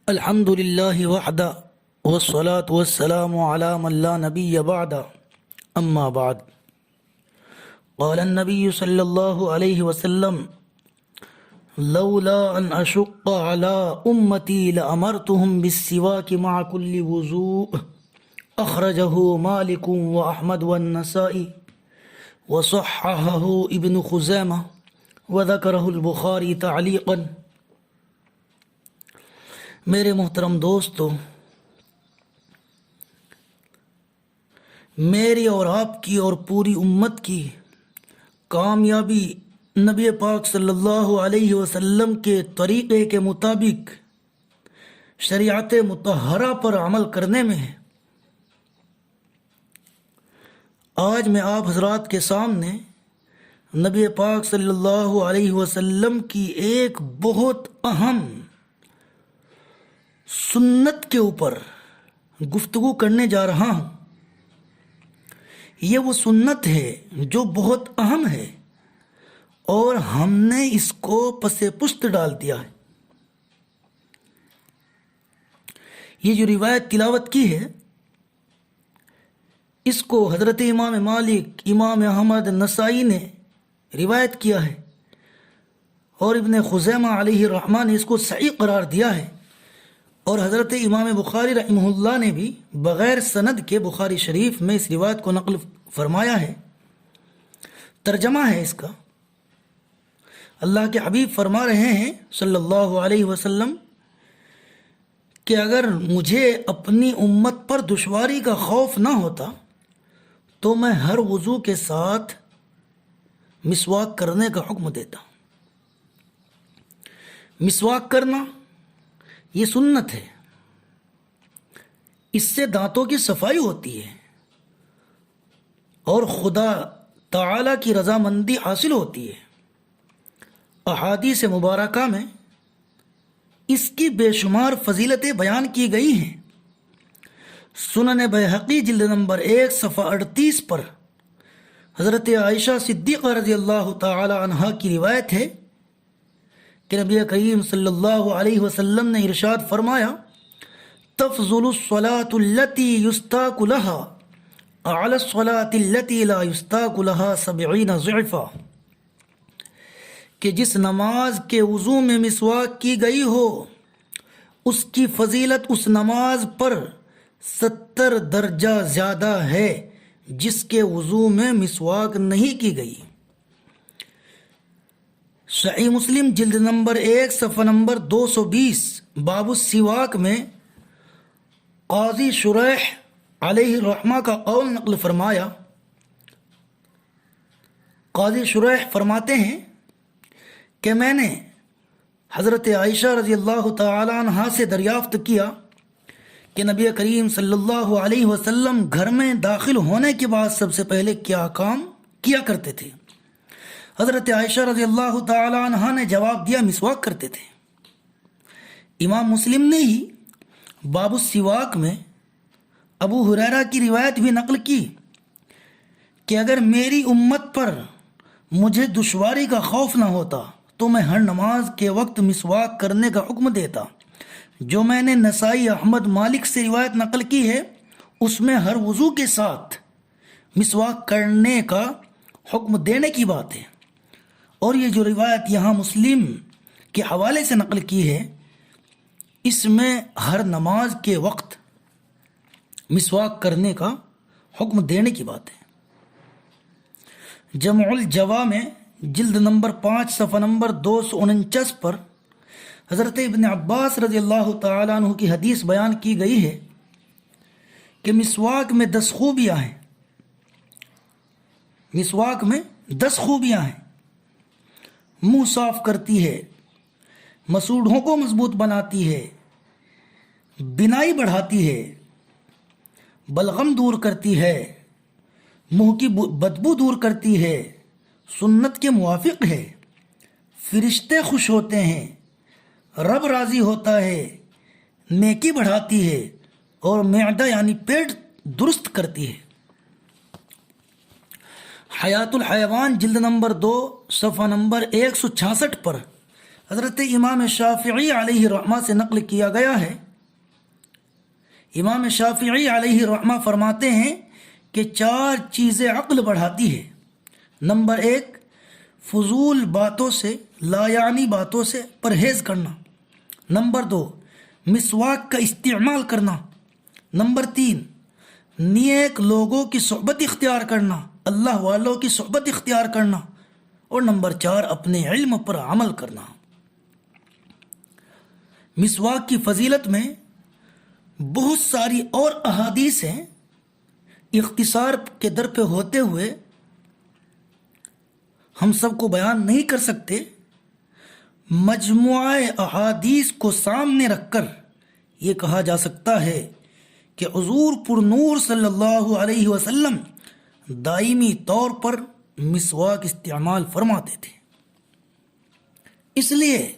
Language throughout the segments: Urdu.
الحمد لله وحده والصلاة والسلام على من لا نبي بعده أما بعد. قال النبي صلى الله عليه وسلم: لولا أن أشق على أمتي لأمرتهم بالسواك مع كل وضوء. أخرجه مالك وأحمد والنسائي وصححه ابن خزيمة وذكره البخاري تعليقا. میرے محترم دوستو، میری اور آپ کی اور پوری امت کی کامیابی نبی پاک صلی اللہ علیہ وسلم کے طریقے کے مطابق شریعت مطہرہ پر عمل کرنے میں ہے. آج میں آپ حضرات کے سامنے نبی پاک صلی اللہ علیہ وسلم کی ایک بہت اہم سنت کے اوپر گفتگو کرنے جا رہا ہوں. یہ وہ سنت ہے جو بہت اہم ہے اور ہم نے اس کو پس پشت ڈال دیا ہے. یہ جو روایت تلاوت کی ہے اس کو حضرت امام مالک، امام احمد، نسائی نے روایت کیا ہے اور ابن خزیمہ علیہ الرحمہ نے اس کو صحیح قرار دیا ہے، اور حضرت امام بخاری رحمہ اللہ نے بھی بغیر سند کے بخاری شریف میں اس روایت کو نقل فرمایا ہے. ترجمہ ہے اس کا. اللہ کے حبیب فرما رہے ہیں صلی اللہ علیہ وسلم کہ اگر مجھے اپنی امت پر دشواری کا خوف نہ ہوتا تو میں ہر وضو کے ساتھ مسواک کرنے کا حکم دیتا. مسواک کرنا یہ سنت ہے. اس سے دانتوں کی صفائی ہوتی ہے اور خدا تعالی کی رضامندی حاصل ہوتی ہے. احادیث مبارکہ میں اس کی بے شمار فضیلتیں بیان کی گئی ہیں. سنن بیہقی جلد نمبر 1 صفحہ 38 پر حضرت عائشہ صدیقہ رضی اللہ تعالی عنہا کی روایت ہے کہ نبی کریم صلی اللہ علیہ وسلم نے ارشاد فرمایا: تفضل الصلاة التي يستاق لها على الصلاة التي لا يستاق لها 70 ضعفا. کہ جس نماز کے وضو میں مسواک کی گئی ہو اس کی فضیلت اس نماز پر 70 درجہ زیادہ ہے جس کے وضو میں مسواک نہیں کی گئی. صحیح مسلم جلد نمبر 1 صفحہ نمبر 220 باب السواک میں قاضی شریح علیہ الرحمہ کا قول نقل فرمایا. قاضی شریح فرماتے ہیں کہ میں نے حضرت عائشہ رضی اللہ تعالی عنہا سے دریافت کیا کہ نبی کریم صلی اللہ علیہ وسلم گھر میں داخل ہونے کے بعد سب سے پہلے کیا کام کیا کرتے تھے. حضرت عائشہ رضی اللہ تعالی عنہا نے جواب دیا: مسواک کرتے تھے. امام مسلم نے ہی باب السواک میں ابو ہریرہ کی روایت بھی نقل کی کہ اگر میری امت پر مجھے دشواری کا خوف نہ ہوتا تو میں ہر نماز کے وقت مسواک کرنے کا حکم دیتا. جو میں نے نسائی، احمد، مالک سے روایت نقل کی ہے اس میں ہر وضو کے ساتھ مسواک کرنے کا حکم دینے کی بات ہے، اور یہ جو روایت یہاں مسلم کے حوالے سے نقل کی ہے اس میں ہر نماز کے وقت مسواک کرنے کا حکم دینے کی بات ہے. جمع الجوامع جلد نمبر 5 صفحہ نمبر 249 پر حضرت ابن عباس رضی اللہ تعالیٰ عنہ کی حدیث بیان کی گئی ہے کہ مسواک میں 10 خوبیاں ہیں. مسواک میں 10 خوبیاں ہیں. منہ صاف کرتی ہے، مسوڑھوں کو مضبوط بناتی ہے، بینائی بڑھاتی ہے، بلغم دور کرتی ہے، منہ کی بدبو دور کرتی ہے، سنت کے موافق ہے، فرشتے خوش ہوتے ہیں، رب راضی ہوتا ہے، نیکی بڑھاتی ہے اور معدہ یعنی پیٹ درست کرتی ہے. حیات الحیوان جلد نمبر 2 صفحہ نمبر 166 پر حضرت امام شافعی علیہ رحمہ سے نقل کیا گیا ہے، امام شافعی علیہ رحمہ فرماتے ہیں کہ 4 چیزیں عقل بڑھاتی ہے۔ نمبر 1، فضول باتوں سے، لا یعنی باتوں سے پرہیز کرنا۔ نمبر 2، مسواک کا استعمال کرنا۔ نمبر 3، نیک لوگوں کی صحبت اختیار کرنا، اللہ والوں کی صحبت اختیار کرنا۔ اور نمبر 4، اپنے علم پر عمل کرنا۔ مسواک کی فضیلت میں بہت ساری اور احادیث ہیں، اختصار کے در پہ ہوتے ہوئے ہم سب کو بیان نہیں کر سکتے۔ مجموعہ احادیث کو سامنے رکھ کر یہ کہا جا سکتا ہے کہ حضور پر نور صلی اللہ علیہ وسلم دائمی طور پر مسواک استعمال فرماتے تھے۔ اس لیے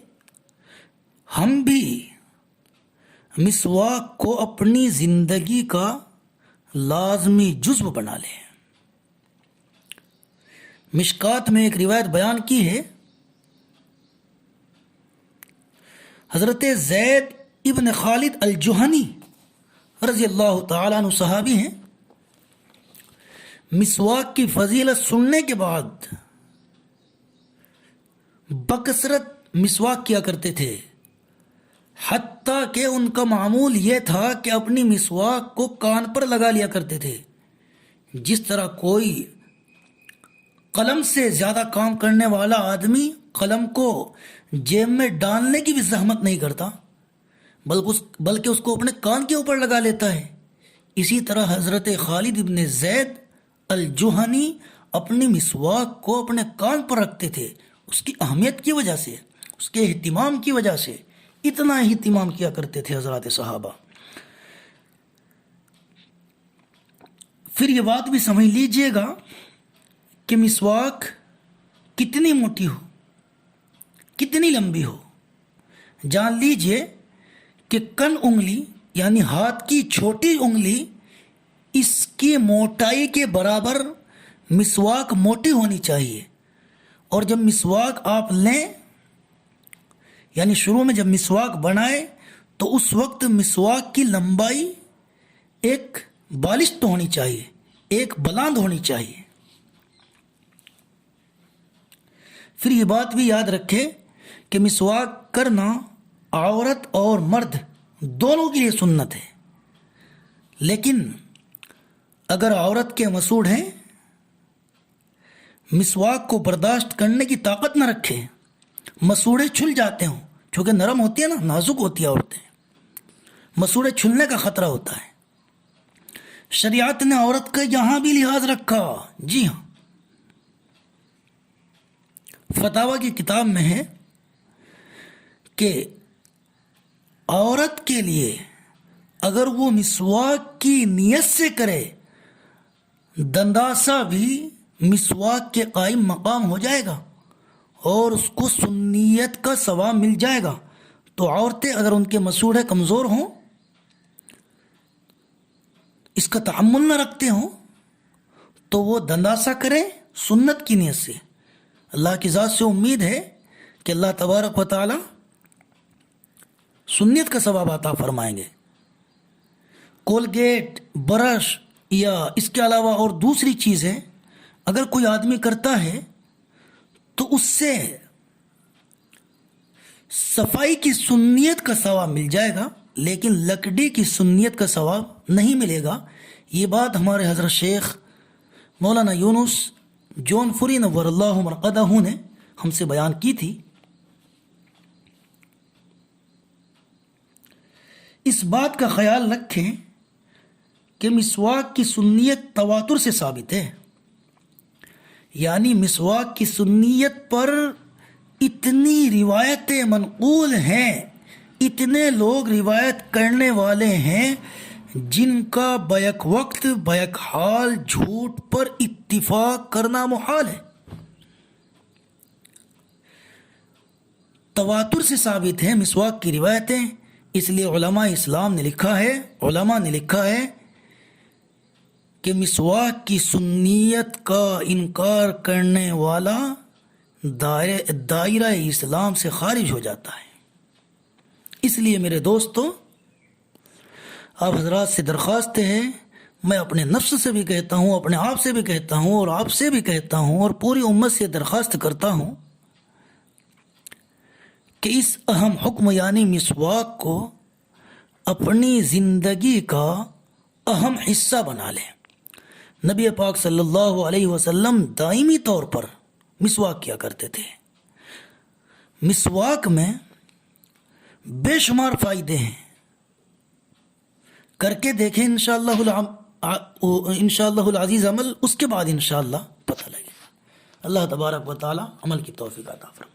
ہم بھی مسواک کو اپنی زندگی کا لازمی جزو بنا لیں۔ مشکات میں ایک روایت بیان کی ہے، حضرت زید ابن خالد الجہنی رضی اللہ تعالیٰ عنہ صحابی ہیں، مسواک کی فضیلت سننے کے بعد بکثرت مسواک کیا کرتے تھے، حتیٰ کہ ان کا معمول یہ تھا کہ اپنی مسواک کو کان پر لگا لیا کرتے تھے، جس طرح کوئی قلم سے زیادہ کام کرنے والا آدمی قلم کو جیب میں ڈالنے کی بھی زحمت نہیں کرتا، بلکہ اس کو اپنے کان کے اوپر لگا لیتا ہے۔ اسی طرح حضرت خالد ابن زید الجہنی اپنی مسواک کو اپنے کان پر رکھتے تھے، اس کی اہمیت کی وجہ سے، اس کے اہتمام کی وجہ سے اتنا اہتمام کیا کرتے تھے حضرات صحابہ۔ پھر یہ بات بھی سمجھ لیجئے گا کہ مسواک کتنی موٹی ہو، کتنی لمبی ہو۔ جان لیجئے کہ کن انگلی یعنی ہاتھ کی چھوٹی انگلی، اس کی موٹائی کے برابر مسواک موٹی ہونی چاہیے۔ اور جب مسواک آپ لیں، یعنی شروع میں جب مسواک بنائے، تو اس وقت مسواک کی لمبائی ایک بالشت ہونی چاہیے، ایک بلند ہونی چاہیے۔ پھر یہ بات بھی یاد رکھے کہ مسواک کرنا عورت اور مرد دونوں کے لیے سنت ہے، لیکن اگر عورت کے مسوڑ ہیں، مسواک کو برداشت کرنے کی طاقت نہ رکھے، مسوڑے چھل جاتے ہوں، چونکہ نرم ہوتی ہے نا، نازک ہوتی ہے عورتیں، مسوڑے چھلنے کا خطرہ ہوتا ہے۔ شریعت نے عورت کا یہاں بھی لحاظ رکھا، جی ہاں، فتاوی کی کتاب میں ہے کہ عورت کے لیے اگر وہ مسواک کی نیت سے کرے، دنداسا بھی مسواک کے قائم مقام ہو جائے گا اور اس کو سنیت کا ثواب مل جائے گا۔ تو عورتیں اگر ان کے مسوڑے کمزور ہوں، اس کا تحمل نہ رکھتے ہوں، تو وہ دنداسا کریں سنت کی نیت سے۔ اللہ کی ذات سے امید ہے کہ اللہ تبارک و تعالی سنت کا ثواب عطا فرمائیں گے۔ کولگیٹ، برش یا اس کے علاوہ اور دوسری چیزیں اگر کوئی آدمی کرتا ہے تو اس سے صفائی کی سنیت کا ثواب مل جائے گا، لیکن لکڑی کی سنیت کا ثواب نہیں ملے گا۔ یہ بات ہمارے حضرت شیخ مولانا یونس جون فری نور اللہ مرقدہ نے ہم سے بیان کی تھی۔ اس بات کا خیال رکھیں کہ مسواک کی سنیت تواتر سے ثابت ہے، یعنی مسواک کی سنیت پر اتنی روایتیں منقول ہیں، اتنے لوگ روایت کرنے والے ہیں جن کا بیک وقت بیک حال جھوٹ پر اتفاق کرنا محال ہے۔ تواتر سے ثابت ہے مسواک کی روایتیں، اس لیے علماء اسلام نے لکھا ہے کہ مسواک کی سنیت کا انکار کرنے والا دائرہ اسلام سے خارج ہو جاتا ہے۔ اس لیے میرے دوستو، آپ حضرات سے درخواست ہے، میں اپنے نفس سے بھی کہتا ہوں، اپنے آپ سے بھی کہتا ہوں، اور آپ سے بھی کہتا ہوں، اور پوری امت سے درخواست کرتا ہوں کہ اس اہم حکم یعنی مسواک کو اپنی زندگی کا اہم حصہ بنا لیں۔ نبی پاک صلی اللہ علیہ وسلم دائمی طور پر مسواک کیا کرتے تھے۔ مسواک میں بے شمار فائدے ہیں، کر کے دیکھیں انشاءاللہ العزیز عمل، اس کے بعد انشاءاللہ پتہ لگے گا۔ اللہ تبارک و تعالی عمل کی توفیق عطا فرمائے۔